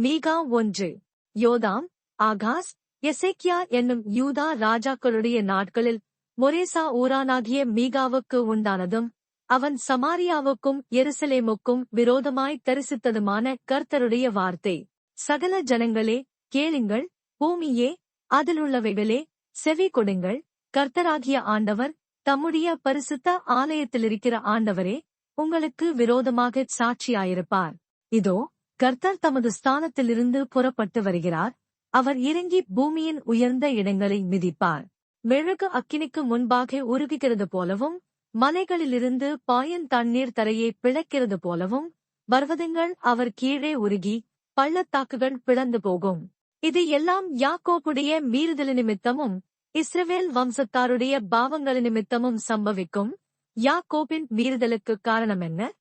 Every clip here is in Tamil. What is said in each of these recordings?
மீகா 1. யோதாம், ஆகாஸ், எசேக்கியா என்னும் யூதா ராஜாக்களுடைய நாட்களில் மொரேசா ஊரானாகிய மீகாவுக்கு உண்டானதும் அவன் சமாரியாவுக்கும் எருசலேமுக்கும் விரோதமாய் தரிசித்ததுமான கர்த்தருடைய வார்த்தை. சகல ஜனங்களே, கேளுங்கள். பூமியே, அதிலுள்ளவைகளே, செவி கொடுங்கள். கர்த்தராகிய ஆண்டவர், தம்முடைய பரிசுத்த ஆலயத்திலிருக்கிற ஆண்டவரே, உங்களுக்கு விரோதமாகச் சாட்சியாயிருப்பார். இதோ, கர்த்தர் தமது ஸ்தானத்திலிருந்து புறப்பட்டு வருகிறார். அவர் இறங்கி பூமியின் உயர்ந்த இடங்களை மிதிப்பார். மெழுகு அக்கினிக்கு முன்பாக உருகுகிறது போலவும், மலைகளிலிருந்து பாயன் தண்ணீர் தரையை பிளக்கிறது போலவும், பர்வதங்கள் அவர் கீழே உருகி, பள்ளத்தாக்குகள் பிளந்து போகும். இது எல்லாம் யாக்கோபுடைய மீறுதல் நிமித்தமும் இஸ்ரவேல் வம்சத்தாருடைய பாவங்கள் நிமித்தமும் சம்பவிக்கும். யாக்கோபின் மீறுதலுக்கு காரணம் என்ன?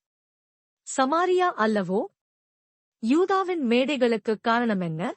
சமாரியா அல்லவோ? யூதாவின் மேடைகளுக்கு காரணம் என்ன?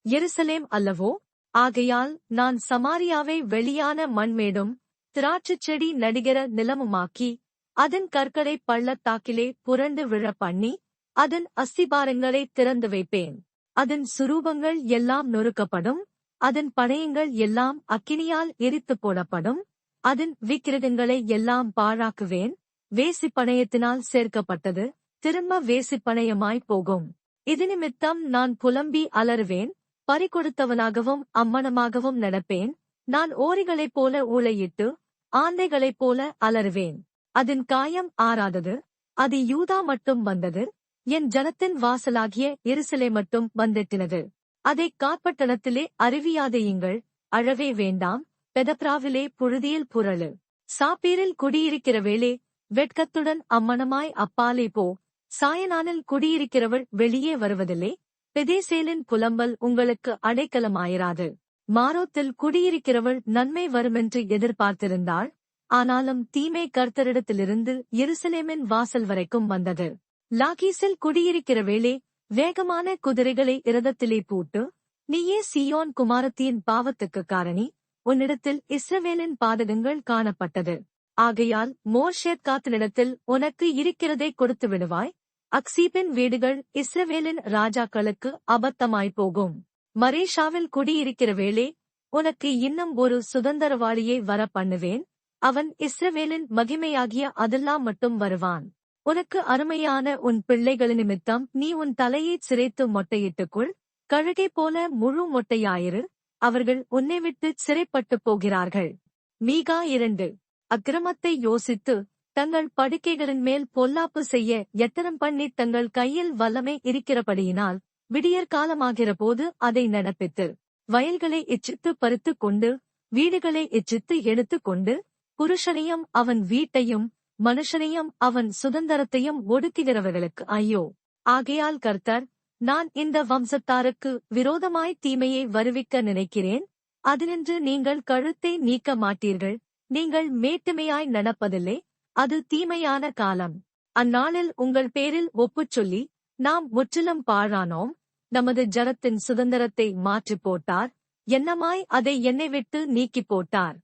எருசலேம் அல்லவோ? ஆகையால் நான் சமாரியாவை வெளியான மண்மேடும் திராட்சைச் செடி நடுகிற நிலமுமாக்கி, அதன் கற்களை பள்ளத்தாக்கிலே புரண்டு விழ பண்ணி, அதன் அஸ்திபாரங்களை திறந்து வைப்பேன். அதன் சுரூபங்கள் எல்லாம் நொறுக்கப்படும். அதன் படயங்கள் எல்லாம் அக்கினியால் எரித்து போடப்படும். அதன் விக்கிரகங்களை எல்லாம் பாழாக்குவேன். வேசிப்பணயத்தினால் சேர்க்கப்பட்டது திரும்ப வேசிப்பணயமாய் போகும். இது நிமித்தம் நான் புலம்பி அலறுவேன். பறிகொடுத்தவனாகவும் அம்மனமாகவும் நடப்பேன். நான் ஓரிகளைப் போல ஊளையிட்டு ஆந்தைகளைப் போல அலறுவேன். அதன் காயம் ஆறாதது. அது யூதா மட்டும் வந்தது. என் ஜனத்தின் வாசலாகிய எருசலே மட்டும் வந்தெட்டினது. அதைக் காற்பட்டணத்திலே அறிவியாதையுங்கள். அழவே வேண்டாம். பெதப்ராவிலே புழுதியில் புரளு. சாப்பீரில் குடியிருக்கிற வேளே, வெட்கத்துடன் அம்மனமாய் அப்பாலே போ. சாயனானில் குடியிருக்கிறவள் வெளியே வருவதில்லை. பெதேசேலின் புலம்பல் உங்களுக்கு அடைக்கலமாயிராது. மாரோத்தில் குடியிருக்கிறவள் நன்மை வருமென்று எதிர்பார்த்திருந்தாள். ஆனாலும் தீமை கர்த்தரிடத்திலிருந்து எருசலேமின் வாசல் வரைக்கும் வந்தது. லாகீசில் குடியிருக்கிற வேளே, வேகமான குதிரைகளை இரதத்திலே பூட்டு. நீயே சீயோன் குமாரத்தியின் பாவத்துக்கு காரணி. உன்னிடத்தில் இஸ்ரவேலின் பாதகங்கள் காணப்பட்டது. ஆகையால் மோர்ஷேத்காத்தினிடத்தில் உனக்கு இருக்கிறதை கொடுத்து விடுவாய். அக்சீபின் வீடுகள் இஸ்ரவேலின் ராஜாக்களுக்கு அபத்தமாய்ப்போகும். மரேஷாவில் குடியிருக்கிற வேளே, உனக்கு இன்னும் ஒரு சுதந்திரவாளியை வர பண்ணுவேன். அவன் இஸ்ரவேலின் மகிமையாகிய அதெல்லாம் மட்டும் வருவான். உனக்கு அருமையான உன் பிள்ளைகள் நிமித்தம் நீ உன் தலையைச் சிரைத்து மொட்டையிட்டுக்குள். கழுகை போல முழு மொட்டையாயிரு. அவர்கள் உன்னை விட்டுச் சிறைப்பட்டுப் போகிறார்கள். மீகா 2. அக்கிரமத்தை யோசித்து தங்கள் படுக்கைகளின் மேல் பொல்லாப்பு செய்ய எத்தனம் பண்ணி தங்கள் கையில் வல்லமை இருக்கிறபடியினால், விடியற் காலமாகிற போது அதை நடப்பித்து, வயல்களை இச்சித்து பறித்துக் கொண்டு, வீடுகளை இச்சித்து எடுத்துக் கொண்டு, புருஷனையும் அவன் வீட்டையும் மனுஷனையும் அவன் சுதந்திரத்தையும் ஒடுக்குகிறவர்களுக்கு ஐயோ! ஆகையால் கர்த்தர், நான் இந்த வம்சத்தாருக்கு விரோதமாய் தீமையை வருவிக்க நினைக்கிறேன். அதினின்று நீங்கள் கழுத்தை நீக்க மாட்டீர்கள். நீங்கள் மேட்டுமையாய் நடப்பதில்லை. அது தீமையான காலம். அந்நாளில் உங்கள் பேரில் ஒப்புச் சொல்லி, நாம் முற்றிலும் பாழானோம். நமது ஜனத்தின் சுதந்திரத்தை மாற்றிப் போட்டார். என்னமாய் அதை என்னை விட்டு நீக்கிப் போட்டார்.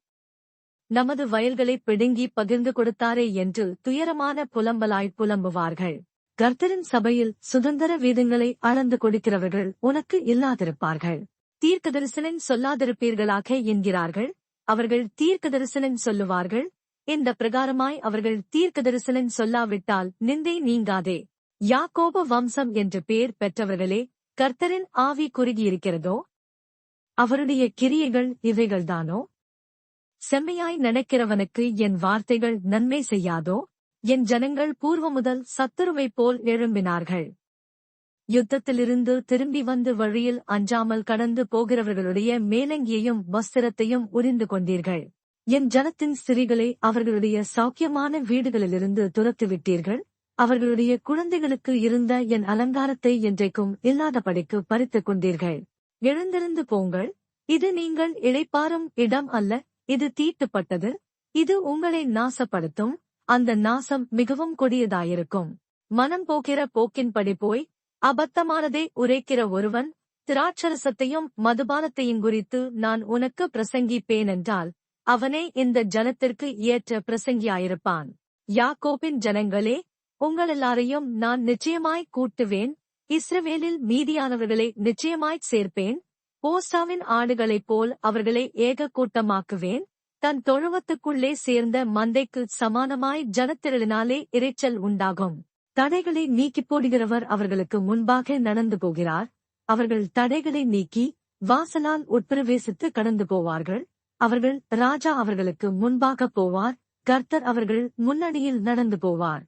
நமது வயல்களை பிடுங்கி பகிர்ந்து கொடுத்தாரே என்று துயரமான புலம்பலாய் புலம்புவார்கள். கர்த்தரின் சபையில் சுதந்திர வீதங்களை அளந்து கொடுக்கிறவர்கள் உனக்கு இல்லாதிருப்பார்கள். தீர்க்கதரிசனம் சொல்லாதிருப்பீர்களாக என்கிறார்கள். அவர்கள் தீர்க்கதரிசனம் சொல்லுவார்கள். இந்த பிரகாரமாய் அவர்கள் தீர்க்கதரிசனம் சொல்லாவிட்டால் நிந்தை நீங்காதே. யாக்கோபு வம்சம் என்று பேர் பெற்றவர்களே, கர்த்தரின் ஆவி குறுகியிருக்கிறதோ? அவருடைய கிரியைகள் இவைகள்தானோ? செம்மையாய் நினைக்கிறவனுக்கு என் வார்த்தைகள் நன்மை செய்யாதோ? என் ஜனங்கள் பூர்வமுதல் சத்துருவைப் போல் எழும்பினார்கள். யுத்தத்திலிருந்து திரும்பி வந்து வழியில் அஞ்சாமல் கடந்து போகிறவர்களுடைய மேலங்கியையும் வஸ்திரத்தையும் உரிந்து கொண்டீர்கள். என் ஜனத்தின் ஸ்திரீகளை அவர்களுடைய சௌக்கியமான வீடுகளிலிருந்து துரத்துவிட்டீர்கள். அவர்களுடைய குழந்தைகளுக்கு இருந்த என் அலங்காரத்தை என்றைக்கும் இல்லாதபடிக்கு பறித்துக் கொண்டீர்கள். எழுந்திருந்து போங்கள். இது நீங்கள் இளைப்பாறும் இடம் அல்ல. இது தீட்டுப்பட்டது. இது உங்களை நாசப்படுத்தும். அந்த நாசம் மிகவும் கொடியதாயிருக்கும். மனம் போகிற போக்கின்படி போய் அபத்தமானதை உரைக்கிற ஒருவன் திராட்சரசத்தையும் மதுபானத்தையும் குறித்து நான் உனக்கு பிரசங்கிப்பேனென்றால் அவனே இந்த ஜனத்திற்கு ஏற்ற பிரசங்கியாயிருப்பான். யாக்கோபின் ஜனங்களே, உங்களெல்லாரையும் நான் நிச்சயமாய் கூட்டுவேன். இஸ்ரவேலில் மீதியானவர்களை நிச்சயமாய்ச் சேர்ப்பேன். போஸ்டாவின் ஆடுகளைப் போல் அவர்களை ஏக கூட்டமாக்குவேன். தன் தொழுவத்துக்குள்ளே சேர்ந்த மந்தைக்கு சமானமாய் ஜனத்திரளினாலே இரைச்சல் உண்டாகும். தடைகளை நீக்கிப் போடுகிறவர் அவர்களுக்கு முன்பாக நடந்து போகிறார். அவர்கள் தடைகளை நீக்கி வாசலால் உட்பிரவேசித்து கடந்து போவார்கள். அவர்கள் ராஜா அவர்களுக்கு முன்பாக போவார். கர்த்தர் அவர்கள் முன்னணியில் நடந்து போவார்.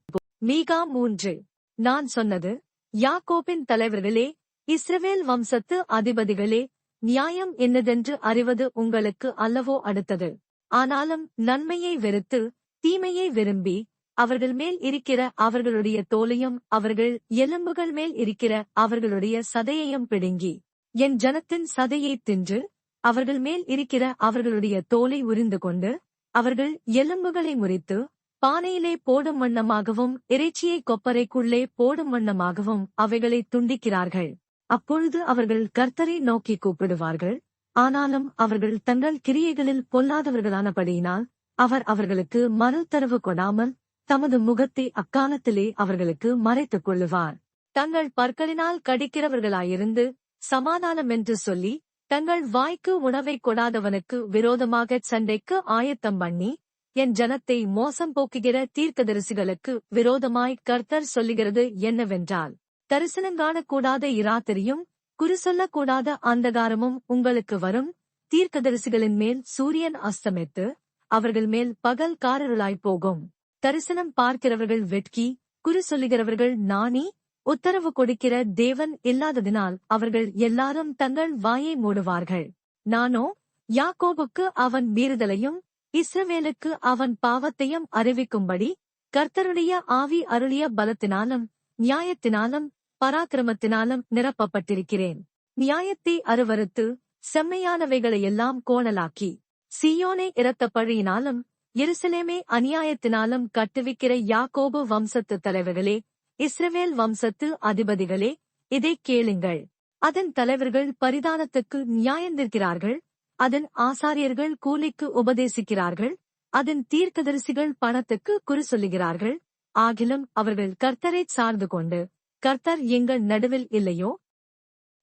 மீகா 3. நான் சொன்னது, யாக்கோபின் தலைவர்களே, இஸ்ரவேல் வம்சத்து அதிபதிகளே, நியாயம் என்னதென்று அறிவது உங்களுக்கு அல்லவோ அடுத்தது. ஆனாலும் நன்மையை வெறுத்து தீமையை விரும்பி அவர்கள் மேல் இருக்கிற அவர்களுடைய தோலையும் அவர்கள் எலும்புகள் மேல் இருக்கிற அவர்களுடைய சதையையும் பிடுங்கி என் ஜனத்தின் சதையைத் தின்று அவர்கள் மேல் இருக்கிற அவர்களுடைய தோலை உரிந்து கொண்டு அவர்கள் எலும்புகளை முறித்து பானையிலே போடும் வண்ணமாகவும் இறைச்சியை கொப்பரைக்குள்ளே போடும் வண்ணமாகவும் அவைகளை துண்டிக்கிறார்கள். அப்பொழுது அவர்கள் கர்த்தரை நோக்கி கூப்பிடுவார்கள். ஆனாலும் அவர்கள் தங்கள் கிரியைகளில் பொல்லாதவர்களானபடியினால் அவர் அவர்களுக்கு மறுதரவு கொடாமல் தமது முகத்தை அக்காலத்திலே அவர்களுக்கு மறைத்துக் கொள்ளுவார். தங்கள் பற்களினால் கடிக்கிறவர்களாயிருந்து சமாதானமென்று சொல்லி தங்கள் வாய்க்கு உணவை கொடாதவனுக்கு விரோதமாகச் சண்டைக்கு ஆயத்தம் பண்ணி என் ஜனத்தை மோசம் போக்குகிற தீர்க்கதரிசிகளுக்கு விரோதமாய் கர்த்தர் சொல்லுகிறது என்னவென்றால், தரிசனங்காணக்கூடாத இராத்திரியும் குறிசொல்லக்கூடாத அந்தகாரமும் உங்களுக்கு வரும். தீர்க்கதரிசிகளின் மேல் சூரியன் அஸ்தமித்து அவர்கள் மேல் பகல் காரிருளாய்ப் போகும். தரிசனம் பார்க்கிறவர்கள் வெட்கி குறிசொல்லுகிறவர்கள் நாணி உத்தரவு கொடுக்கிற தேவன் இல்லாததினால் அவர்கள் எல்லாரும் தங்கள் வாயை மூடுவார்கள். நானோ யாக்கோபுக்கு அவன் மீறுதலையும் இஸ்ரவேலுக்கு அவன் பாவத்தையும் அறிவிக்கும்படி கர்த்தருடைய ஆவி அருளிய பலத்தினாலும் நியாயத்தினாலும் பராக்கிரமத்தினாலும் நிரப்பப்பட்டிருக்கிறேன். நியாயத்தை அருவருத்து செம்மையானவைகளையெல்லாம் கோணலாக்கி சீயோனை இரத்த பழியினாலும் எருசலேமே அநியாயத்தினாலும் கட்டுவிக்கிற யாக்கோபு வம்சத்து தலைவர்களே, இஸ்ரவேல் வம்சத்து அதிபதிகளே, இதைக் கேளுங்கள். அதன் தலைவர்கள் பரிதானத்துக்கு நியாயந்திருக்கிறார்கள். அதன் ஆசாரியர்கள் கூலிக்கு உபதேசிக்கிறார்கள். அதன் தீர்க்கதரிசிகள் பணத்துக்கு குறிசொல்லுகிறார்கள். ஆகிலும் அவர்கள் கர்த்தரைச் சார்ந்து கொண்டு, கர்த்தர் எங்கள் நடுவில் இல்லையோ,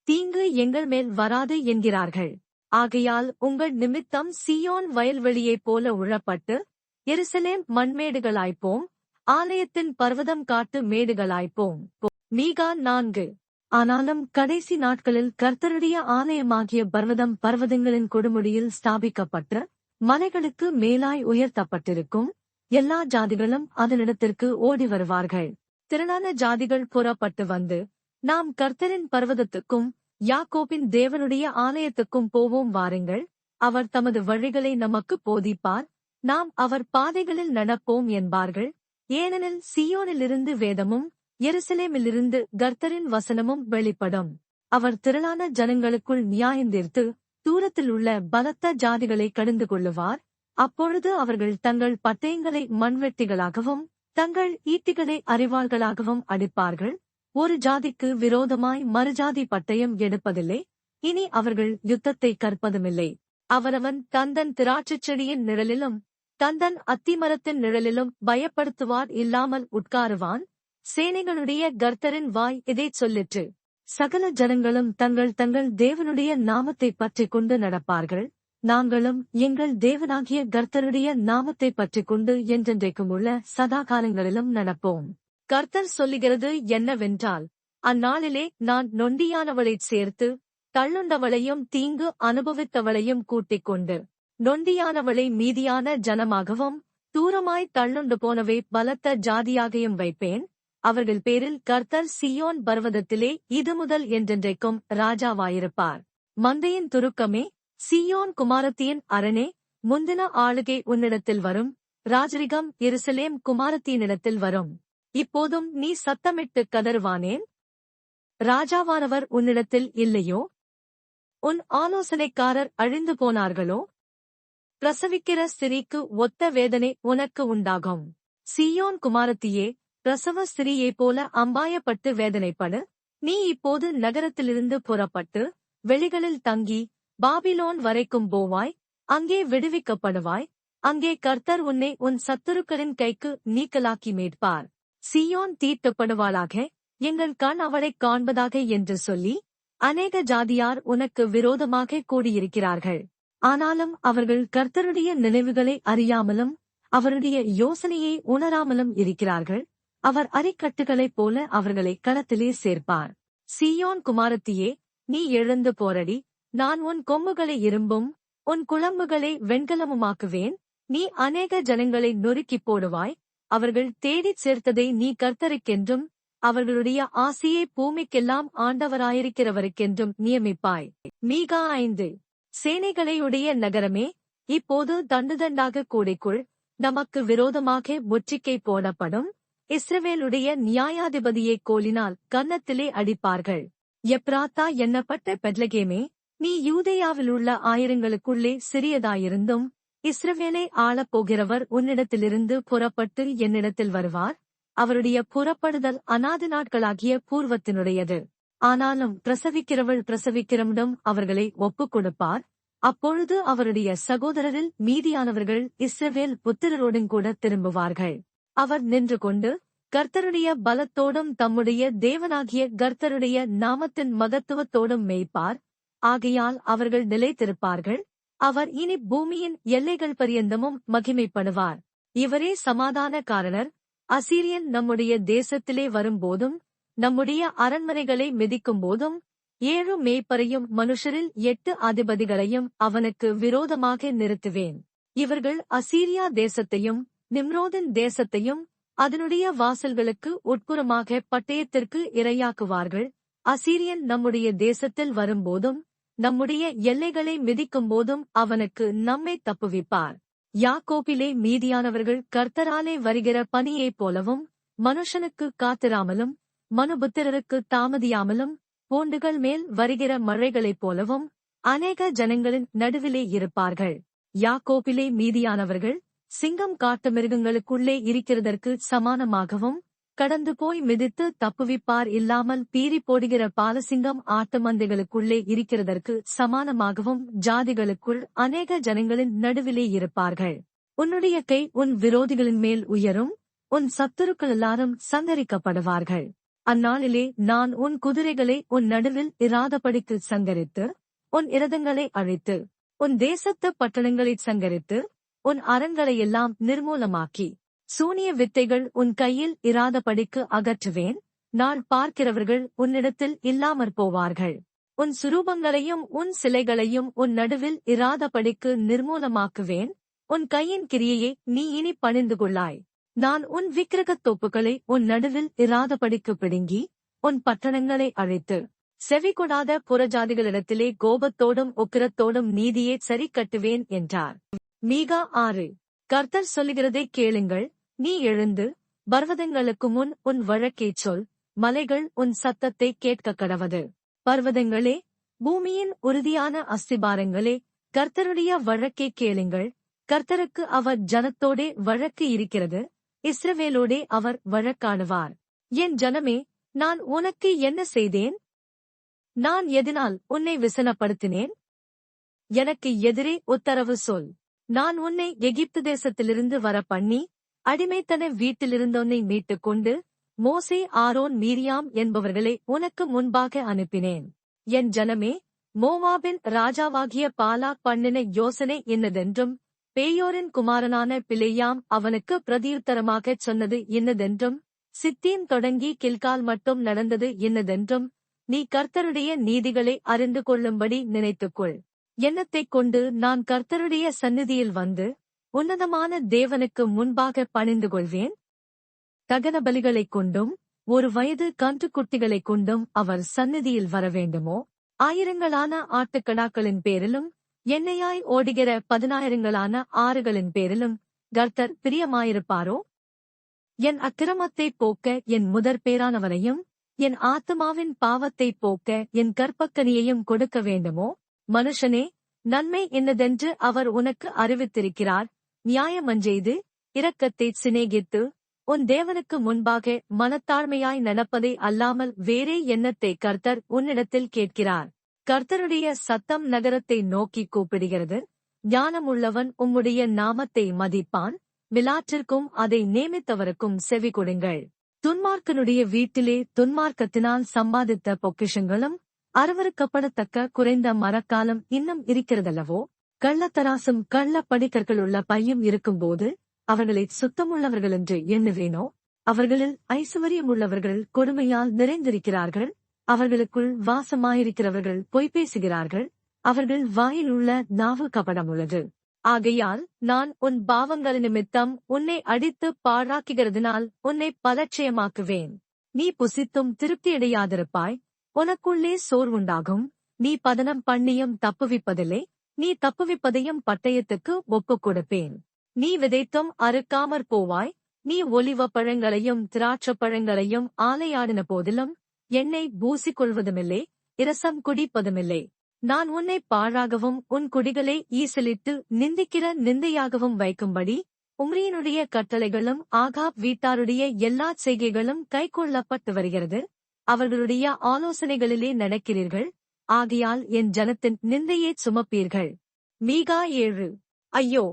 தீங்கு எங்கள் மேல் வராது என்கிறார்கள். ஆகையால் உங்கள் நிமித்தம் சீயோன் வயல்வெளியைப் போல உழப்பட்டு எருசலேம் மண்மேடுகளாய்ப்போம். ஆலயத்தின் பர்வதம் காட்டு மேடுகளாய்ப்போம். மீகா 4. ஆனாலும் கடைசி நாட்களில் கர்த்தருடைய ஆலயமாகிய பர்வதம் பர்வதங்களின் கொடுமுடியில் ஸ்தாபிக்கப்பட்டு மலைகளுக்கு மேலாய் உயர்த்தப்பட்டிருக்கும். எல்லா ஜாதிகளும் அதனிடத்திற்கு ஓடி வருவார்கள். திரளான ஜாதிகள் புறப்பட்டு வந்து, நாம் கர்த்தரின் பர்வதத்துக்கும் யாக்கோபின் தேவனுடைய ஆலயத்துக்கும் போவோம் வாருங்கள். அவர் தமது வழிகளை நமக்கு போதிப்பார். நாம் அவர் பாதைகளில் நடப்போம் என்பார்கள். ஏனெனில் சீயோனிலிருந்து வேதமும் எருசலேமிலிருந்து கர்த்தரின் வசனமும் வெளிப்படும். அவர் திரளான ஜனங்களுக்குள் நியாயந்தீர்த்து தூரத்தில் உள்ள பலத்த ஜாதிகளை கடிந்து கொள்ளுவார். அப்பொழுது அவர்கள் தங்கள் பட்டயங்களை மண்வெட்டிகளாகவும் தங்கள் ஈட்டிகளை அரிவாள்களாகவும் அடிப்பார்கள். ஒரு ஜாதிக்கு விரோதமாய் மறுஜாதி பட்டயம் எடுப்பதில்லை. இனி அவர்கள் யுத்தத்தை கற்பதுமில்லை. அவரவன் தந்தன் திராட்சைச் செடியின் நிழலிலும் தந்தன் அத்திமரத்தின் நிழலிலும் பயப்படுத்துவார் இல்லாமல் உட்காருவான். சேனைகளுடைய கர்த்தரின் வாய் இதைச் சொல்லிற்று. சகல ஜனங்களும் தங்கள் தங்கள் தேவனுடைய நாமத்தைப் பற்றிக் கொண்டு நடப்பார்கள். நாங்களும் எங்கள் தேவனாகிய கர்த்தருடைய நாமத்தைப் பற்றிக் கொண்டு என்றென்றைக்கும் உள்ள சதா காலங்களிலும் நடப்போம். கர்த்தர் சொல்லுகிறது என்னவென்றால், அந்நாளிலே நான் நொண்டியானவளைச் சேர்த்து தள்ளுண்டவளையும் தீங்கு அனுபவித்தவளையும் கூட்டிக் கொண்டு நொண்டியானவளை மீதியான ஜனமாகவும் தூரமாய் தள்ளுண்டு போனவை பலத்த ஜாதியாகையும் வைப்பேன். அவர்கள் பேரில் கர்த்தர் சீயோன் பர்வதத்திலே இதுமுதல் என்றென்றைக்கும் ராஜாவாயிருப்பார். மந்தையின் துருக்கமே, சீயோன் குமாரத்தியின் அரணே, முந்தின ஆளுகை உன்னிடத்தில் வரும். ராஜரிகம் எருசலேம் குமாரத்தியினிடத்தில் வரும். இப்போதும் நீ சத்தமிட்டு கதறுவானேன்? ராஜாவானவர் உன்னிடத்தில் இல்லையோ? உன் ஆலோசனைக்காரர் அழிந்து போனார்களோ? பிரசவிக்கிற ஸ்திரீக்கு ஒத்த வேதனை உனக்கு உண்டாகும். சீயோன் குமாரத்தியே, பிரசவ ஸ்திரீயைப் போல அம்பாயப்பட்டு வேதனைப்படு. நீ இப்போது நகரத்திலிருந்து புறப்பட்டு வெளிகளில் தங்கி பாபிலோன் வரைக்கும் போவாய். அங்கே விடுவிக்கப்படுவாய். அங்கே கர்த்தர் உன்னை உன் சத்துருக்களின் கைக்கு நீக்கலாக்கி மீட்பார். சீயோன் தீட்டுப்படுவாளாக. எங்கள் கண் அவளைக் காண்பதாக என்று சொல்லி அநேக ஜாதியார் உனக்கு விரோதமாக கூடியிருக்கிறார்கள். ஆனாலும் அவர்கள் கர்த்தருடைய நினைவுகளை அறியாமலும் அவருடைய யோசனையை உணராமலும் இருக்கிறார்கள். அவர் அரிக்கட்டுகளைப் போல அவர்களை களத்திலே சேர்ப்பார். சீயோன் குமாரத்தியே, நீ எழுந்து போரடி. நான் உன் கொம்புகளை இரும்பும் உன் குளம்புகளை வெண்கலமுமாக்குவேன். நீ அநேக ஜனங்களை நொறுக்கிப் போடுவாய். அவர்கள் தேடிச் சேர்த்ததை நீ கர்த்தருக்கென்றும் அவர்களுடைய ஆசையை பூமிக்கெல்லாம் ஆண்டவராயிருக்கிறவருக்கென்றும் நியமிப்பாய். மீகா 5. சேனைகளையுடைய நகரமே, இப்போது தண்டுதண்டாக கூடிக்குள். நமக்கு விரோதமாக முற்றுகை போடப்படும். இஸ்ரவேலுடைய நியாயாதிபதியை கோலினால் கன்னத்திலே அடிப்பார்கள். எப்ராத்தா எண்ணப்பட்ட பெத்லகேமே, நீ யூதேயாவிலுள்ள ஆயிரங்களுக்குள்ளே சிறியதாயிருந்தும் இஸ்ரவேலை ஆளப் போகிறவர் உன்னிடத்திலிருந்து புறப்பட்டு என்னிடத்தில் வருவார். அவருடைய புறப்படுதல் அநாதி நாட்களாகிய பூர்வத்தினுடையது. ஆனாலும் பிரசவிக்கிறவள் பிரசவிக்கிறமிடம் அவர்களை ஒப்புக் கொடுப்பார். அப்பொழுது அவருடைய சகோதரரில் மீதியானவர்கள் இஸ்ரவேல் புத்திரரோடுங்கூட திரும்புவார்கள். அவர் நின்று கொண்டு கர்த்தருடைய பலத்தோடும் தம்முடைய தேவனாகிய கர்த்தருடைய நாமத்தின் மகத்துவத்தோடும் மேய்ப்பார். ஆகையால் அவர்கள் நிலைத்திருப்பார்கள். அவர் இனி பூமியின் எல்லைகள் பரியந்தமும் மகிமைப்படுவார். இவரே சமாதான காரணர். அசீரியன் நம்முடைய தேசத்திலே வரும்போதும் நம்முடைய அரண்மனைகளை மிதிக்கும்போதும் 7 மேய்ப்பரையும் மனுஷரில் 8 அதிபதிகளையும் அவனுக்கு விரோதமாக நிறுத்துவேன். இவர்கள் அசீரியா தேசத்தையும் நிம்ரோதின் தேசத்தையும் அதனுடைய வாசல்களுக்கு உட்புறமாக பட்டயத்திற்கு இரையாக்குவார்கள். அசீரியன் நம்முடைய தேசத்தில் வரும்போதும் நம்முடைய எல்லைகளை மிதிக்கும்போதும் அவனுக்கு நம்மை தப்புவிப்பார். யாக்கோபிலே மீதியானவர்கள் கர்த்தராலே வருகிற பனியைப் போலவும் மனுஷனுக்கு காத்திராமலும் மனுபுத்திரருக்கு தாமதியாமலும் பூண்டுகள் மேல் வருகிற மழைகளைப் போலவும் அநேக ஜனங்களின் நடுவிலே இருப்பார்கள். யாக்கோபிலே மீதியானவர்கள் சிங்கம் காட்டு மிருகங்களுக்குள்ளே இருக்கிறதற்கு சமானமாகவும் கடந்து போய் மிதித்து தப்புவிப்பார் இல்லாமல் பீறி போடுகிற பாலசிங்கம் ஆட்டு மந்தைகளுக்குள்ளே இருக்கிறதற்கு சமானமாகவும் ஜாதிகளுக்குள் அநேக ஜனங்களின் நடுவிலே இருப்பார்கள். உன்னுடைய கை உன் விரோதிகளின் மேல் உயரும். உன் சத்துருக்கள் எல்லாரும் சங்கரிக்கப்படுவார்கள். அந்நாளிலே நான் உன் குதிரைகளை உன் நடுவில் இராதபடிக்கு சங்கரித்து உன் இரதங்களை அழித்து உன் தேசத்து பட்டணங்களைச் சங்கரித்து உன் அரண்களையெல்லாம் நிர்மூலமாக்கி சூனிய வித்தைகள் உன் கையில் இராதபடிக்கு அகற்றுவேன். நான் பார்க்கிறவர்கள் உன்னிடத்தில் இல்லாமற் போவார்கள். உன் சுரூபங்களையும் உன் சிலைகளையும் உன் நடுவில் இராதபடிக்கு நிர்மூலமாக்குவேன். உன் கையின் கிரியையை நீ இனி பணிந்து கொள்ளாய். நான் உன் விக்கிரகத் தோப்புகளை உன் நடுவில் இராதபடிக்கு பிடுங்கி உன் பட்டணங்களை அழித்து செவிகொடாத புறஜாதிகளிடத்திலே கோபத்தோடும் உக்கிரத்தோடும் நீதியை சரி கட்டுவேன் என்றார். மீகா 6. கர்த்தர் சொல்லுகிறதை கேளுங்கள். நீ எழுந்து பர்வதங்களுக்கு முன் உன் வழக்கைச் சொல். மலைகள் உன் சத்தத்தை கேட்கக் கடவது. பர்வதங்களே, பூமியின் உறுதியான அஸ்திபாரங்களே, கர்த்தருடைய வழக்கை கேளுங்கள். கர்த்தருக்கு அவர் ஜனத்தோடே வழக்கு இருக்கிறது. இஸ்ரவேலோடே அவர் வழக்காடுவார். என் ஜனமே, நான் உனக்கு என்ன செய்தேன்? நான் எதினால் உன்னை விசனப்படுத்தினேன்? எனக்கு எதிரே உத்தரவு சொல். நான் உன்னை எகிப்து தேசத்திலிருந்து வர பண்ணி அடிமைத்தன வீட்டிலிருந்தோன்னை மீட்டுக் கொண்டு மோசே ஆரோன் மீரியாம் என்பவர்களை உனக்கு முன்பாக அனுப்பினேன். என் ஜனமே, மோவாபின் ராஜாவாகிய பாலாக் பண்ணின யோசனை இன்னதென்றும் பேயோரின் குமாரனான பிலேயாம் அவனுக்கு பிரதியுத்தரமாகச் சொன்னது இன்னதென்றும் சித்தீம் தொடங்கி கில்கால் மட்டும் நடந்தது இன்னதென்றும் நீ கர்த்தருடைய நீதிகளை அறிந்து கொள்ளும்படி நினைத்துக்கொள். எண்ணத்தைக் கொண்டு நான் கர்த்தருடைய சந்நிதியில் வந்து உன்னதமான தேவனுக்கு முன்பாக பணிந்து கொள்வேன். தகன பலிகளைக் கொண்டும் 1 வயது கன்றுக்குட்டிகளைக் கொண்டும் அவர் சந்நிதியில் வரவேண்டுமோ? ஆயிரங்களான ஆட்டுக்கடாக்களின் பேரிலும் எண்ணெயாய் ஓடுகிற 10,000 ஆறுகளின் பேரிலும் கர்த்தர் பிரியமாயிருப்பாரோ? என் அக்கிரமத்தைப் போக்க என் முதற்பேறானவனையும் என் ஆத்துமாவின் பாவத்தைப் போக்க என் கற்பக்கனியையும் கொடுக்க வேண்டுமோ? மனுஷனே, நன்மை என்னதென்று அவர் உனக்கு அறிவித்திருக்கிறார். நியாயமஞ்செய்து இரக்கத்தைச் சிநேகித்து உன் தேவனுக்கு முன்பாக மனத்தாழ்மையாய் நடப்பதை அல்லாமல் வேறே எண்ணத்தை கர்த்தர் உன்னிடத்தில் கேட்கிறார். கர்த்தருடைய சத்தம் நகரத்தை நோக்கி கூப்பிடுகிறது. ஞானமுள்ளவன் உம்முடைய நாமத்தை மதிப்பான். விலாற்றிற்கும் அதை நேமித்தவருக்கும் செவி கொடுங்கள். துன்மார்க்கனுடைய வீட்டிலே துன்மார்க்கத்தினால் சம்பாதித்த பொக்கிஷங்களும் அருவருக்கப்படத்தக்க குறைந்த மரக்காலம் இன்னும் இருக்கிறதல்லவோ? கள்ளத்தராசும் கள்ள படிக்கற்களுள்ள பையும் இருக்கும்போது அவர்களை சுத்தமுள்ளவர்களென்று எண்ணுவேனோ? அவர்களில் ஐசுவரியமுள்ளவர்கள் கொடுமையால் நிறைந்திருக்கிறார்கள். அவர்களுக்குள் வாசமாயிருக்கிறவர்கள் பொய் பேசுகிறார்கள். அவர்கள் வாயிலுள்ள நாவு கபடமுள்ளது. ஆகையால் நான் உன் பாவங்கள் நிமித்தம் உன்னை அடித்து பாழாக்குகிறதினால் உன்னை பலட்சயமாக்குவேன். நீ புசித்தும் திருப்தியடையாதிருப்பாய். உனக்குள்ளே சோர்வுண்டாகும். நீ பதனம் பண்ணியும் தப்புவிப்பதில்லை. நீ தப்புவிப்பதையும் பட்டயத்துக்கு ஒப்புக் கொடுப்பேன். நீ விதைத்தும் அறுக்காமற் போவாய். நீ ஒலிவ பழங்களையும் திராட்சப் பழங்களையும் ஆலையாடின போதிலும் எண்ணெய் பூசிக்கொள்வதுமில்லை, இரசம் குடிப்பதுமில்லை. நான் உன்னை பாழாகவும் உன் குடிகளை ஈசலிட்டு நிந்திக்கிற நிந்தையாகவும் வைக்கும்படி உம்ரியினுடைய கட்டளைகளும் ஆகாப் வீட்டாருடைய எல்லா செய்கைகளும் கைக்கொள்ளப்பட்டு வருகிறது. அவர்களுடைய ஆலோசனைகளிலே நடக்கிறீர்கள். ஆகையால் என் ஜனத்தின் நிந்தையே சுமப்பீர்கள். மீகா 7. ஐயோ,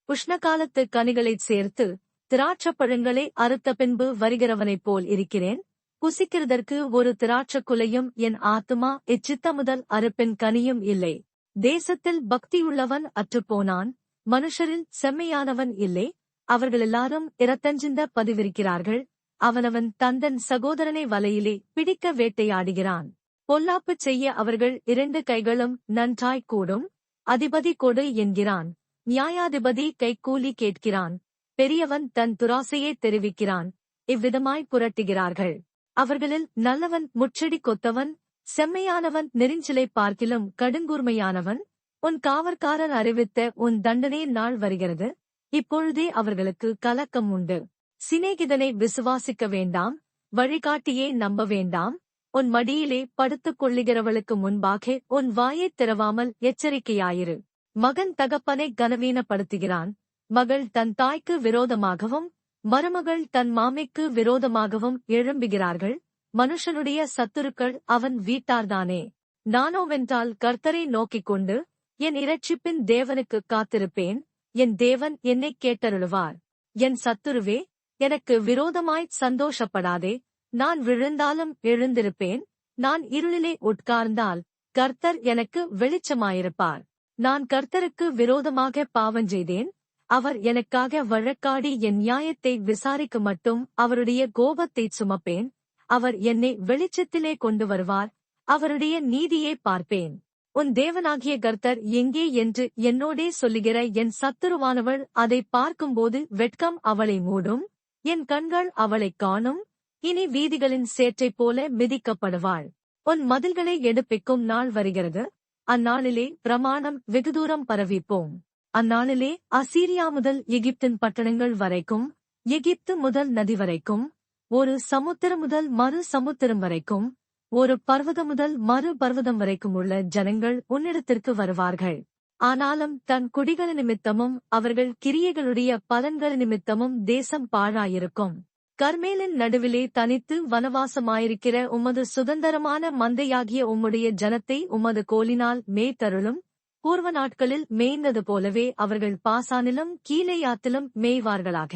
உஷ்ணகாலத்து கனிகளைச் சேர்த்து திராட்சப் பழங்களை அறுத்த பின்பு வருகிறவனைப் போல் இருக்கிறேன். புசிக்கிறதற்கு ஒரு திராட்சக் குலையும் என் ஆத்துமா இச்சித்த முதல் அறுப்பின் கனியும் இல்லை. தேசத்தில் பக்தியுள்ளவன் அற்றுப்போனான். மனுஷரில் செம்மையானவன் இல்லை. அவர்களெல்லாரும் இரத்தஞ்சிந்த பதிவிருக்கிறார்கள். அவனவன் தந்தன் சகோதரனை வலையிலே பிடிக்க வேட்டையாடுகிறான். பொல்லாப்புச் செய்ய அவர்கள் 2 கைகளும் நன்றாய்க் கூடும். அதிபதி கொடு என்கிறான். நியாயாதிபதி கைக்கூலி கேட்கிறான். பெரியவன் தன் துராசையை தெரிவிக்கிறான். இவ்விதமாய் புரட்டுகிறார்கள். அவர்களில் நல்லவன் முச்செடி கொத்தவன், செம்மையானவன் நெரிஞ்சிலை பார்க்கிலும் கடுங்கூர்மையானவன். உன் காவற்காரர் அறிவித்த உன் தண்டனை நாள் வருகிறது. இப்பொழுதே அவர்களுக்கு கலக்கம் உண்டு. சிநேகிதனை விசுவாசிக்க வேண்டாம். வழிகாட்டியே நம்ப வேண்டாம். உன் மடியிலே படுத்துக் கொள்ளுகிறவளுக்கு முன்பாக உன் வாயைத் திறவாமல் எச்சரிக்கையாயிரு. மகன் தகப்பனை கனவீனப்படுத்துகிறான். மகள் தன் தாய்க்கு விரோதமாகவும் மருமகள் தன் மாமிக்கு விரோதமாகவும் எழும்புகிறார்கள். மனுஷனுடைய சத்துருக்கள் அவன் வீட்டார்தானே. நானோவென்றால் கர்த்தரை நோக்கிக் கொண்டு என் இரட்சிப்பின் தேவனுக்கு காத்திருப்பேன். என் தேவன் என்னைக் கேட்டருளுவார். என் சத்துருவே, எனக்கு விரோதமாய்ச் சந்தோஷப்படாதே. நான் விழுந்தாலும் எழுந்திருப்பேன். நான் இருளிலே உட்கார்ந்தால் கர்த்தர் எனக்கு வெளிச்சமாயிருப்பார். நான் கர்த்தருக்கு விரோதமாக பாவஞ்செய்தேன். அவர் எனக்காக வழக்காடி என் நியாயத்தை விசாரிக்க மட்டும் அவருடைய கோபத்தைச் சுமப்பேன். அவர் என்னை வெளிச்சத்திலே கொண்டு வருவார். அவருடைய நீதியை பார்ப்பேன். உன் தேவனாகிய கர்த்தர் எங்கே என்று என்னோடே சொல்லுகிற என் சத்துருவானவள் அதை பார்க்கும்போது வெட்கம் அவளை மூடும். என் கண்கள் அவளைக் காணும். இனி வீதிகளின் சேற்றைப் போல மிதிக்கப்படுவாள். உன் மதில்களை எடுப்பிக்கும் நாள் வருகிறது. அந்நாளிலே பிரமாணம் வெகுதூரம் பரவிப்போம். அந்நாளிலே அசீரியா முதல் எகிப்தின் பட்டணங்கள் வரைக்கும், எகிப்து முதல் நதி வரைக்கும், ஒரு சமுத்திரம் முதல் மறு சமுத்திரம் வரைக்கும், ஒரு பர்வதம் முதல் மறு பர்வதம் வரைக்கும் உள்ள ஜனங்கள் உன்னிடத்திற்கு வருவார்கள். ஆனாலும் தன் குடிகள் நிமித்தமும் அவர்கள் கிரியைகளுடைய பலன்கள் நிமித்தமும் தேசம் பாழாயிருக்கும். கர்மேலின் நடுவிலே தனித்து வனவாசமாயிருக்கிற உமது சுதந்திரமான மந்தையாகிய உம்முடைய ஜனத்தை உமது கோலினால் மேய்த்தருளும். பூர்வ நாட்களில் மேய்ந்தது போலவே அவர்கள் பாசானிலும் கீலேயாத்திலும் மேய்வார்களாக.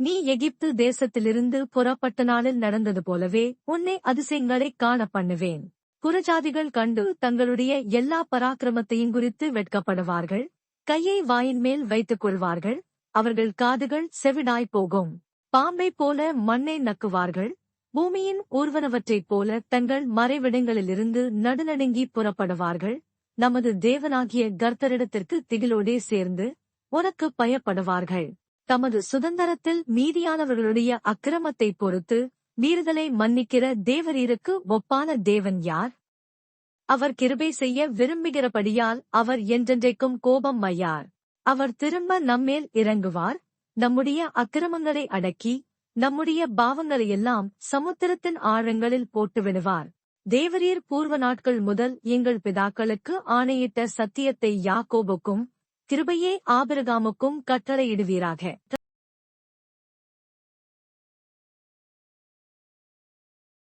நீ எகிப்து தேசத்திலிருந்து புறப்பட்ட நாளில் நடந்தது போலவே உன்னை அதிசயங்களைக் காண பண்ணுவேன். புறஜாதிகள் கண்டு தங்களுடைய எல்லா பராக்கிரமத்தையும் குறித்து வெட்கப்படுவார்கள். கையை வாயின் மேல் வைத்துக் கொள்வார்கள். அவர்கள் காதுகள் செவிடாய்ப் போகும். பாம்பைப் போல மண்ணை நக்குவார்கள். பூமியின் ஊர்வனவற்றைப் போல தங்கள் மறைவிடங்களிலிருந்து நடுநடுங்கி புறப்படுவார்கள். நமது தேவனாகிய கர்த்தரிடத்திற்கு திகிலோடே சேர்ந்து உனக்கு பயப்படுவார்கள். தமது சுதந்திரத்தில் மீதியானவர்களுடைய அக்கிரமத்தைப் பொறுத்து மீறுதலை மன்னிக்கிற தேவரீருக்கு ஒப்பான தேவன் யார்? அவர் கிருபை செய்ய விரும்புகிறபடியால் அவர் என்றென்றைக்கும் கோபம் வையார். அவர் திரும்ப நம்மேல் இறங்குவார். நம்முடைய அக்கிரமங்களை அடக்கி நம்முடைய பாவங்களையெல்லாம் சமுத்திரத்தின் ஆழங்களில் போட்டுவிடுவார். தேவரீர் பூர்வ நாட்கள் முதல் எங்கள் பிதாக்களுக்கு ஆணையிட்ட சத்தியத்தை யாக்கோபுக்கும் கிருபையே ஆபிரகாமுக்கும் கட்டளையிடுவீராக.